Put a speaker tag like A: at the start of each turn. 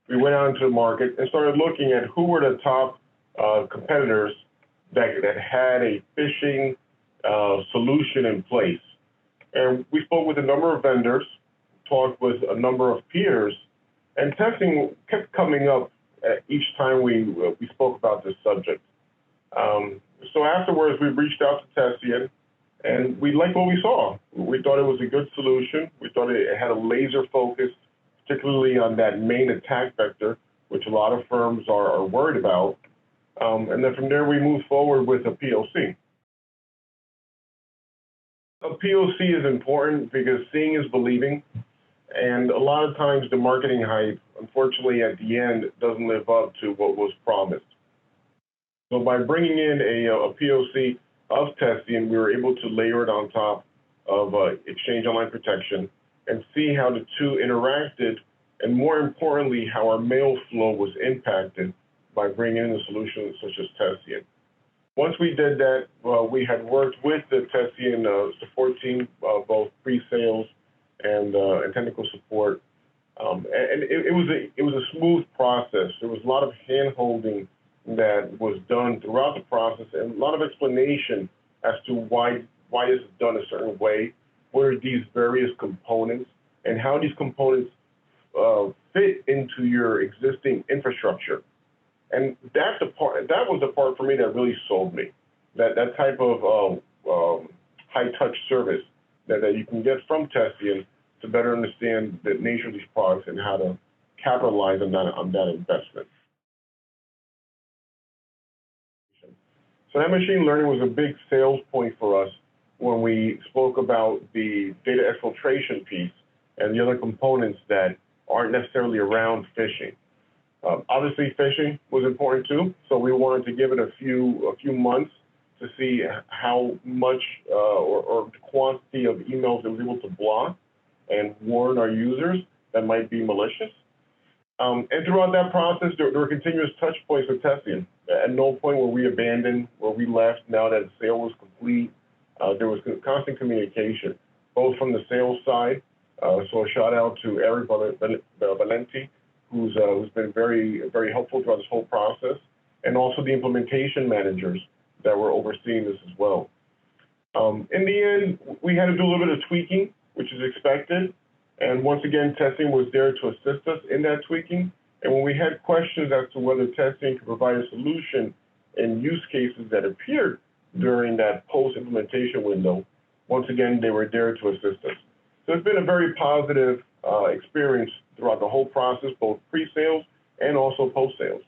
A: we went out into the market and started looking at who were the top competitors that had a phishing solution in place. And we spoke with a number of vendors, talked with a number of peers, and testing kept coming up each time we spoke about this subject. So afterwards, we reached out to Tessian, and we liked what we saw. We thought it was a good solution. We thought it had a laser focus, particularly on that main attack vector, which a lot of firms are worried about. And then from there, we moved forward with a POC. A POC is important because seeing is believing. And a lot of times the marketing hype, unfortunately, at the end, doesn't live up to what was promised. So by bringing in a POC of Tessian, we were able to layer it on top of Exchange Online Protection and see how the two interacted, and more importantly, how our mail flow was impacted by bringing in a solution such as Tessian. Once we did that, we had worked with the Tessian support team, both pre-sales and technical support, and it was a smooth process. There was a lot of hand-holding that was done throughout the process, and a lot of explanation as to why this is done a certain way, what are these various components, and how these components fit into your existing infrastructure. And that was the part for me that really sold me. That type of high-touch service that you can get from Tessian to better understand the nature of these products and how to capitalize on that investment. So that machine learning was a big sales point for us when we spoke about the data exfiltration piece and the other components that aren't necessarily around phishing. Obviously, phishing was important too, so we wanted to give it a few months to see how much or the quantity of emails it was able to block and warn our users that might be malicious. And throughout that process, there were continuous touch points with Tessian. At no point were we abandoned, where we left now that the sale was complete. There was constant communication, both from the sales side. So a shout out to Eric Valenti, who's been very helpful throughout this whole process, and also the implementation managers that were overseeing this as well. In the end, we had to do a little bit of tweaking, which is expected. And once again, Tessian was there to assist us in that tweaking. And when we had questions as to whether Tessian could provide a solution in use cases that appeared during that post-implementation window, once again, they were there to assist us. So it's been a very positive experience throughout the whole process, both pre-sales and also post-sales.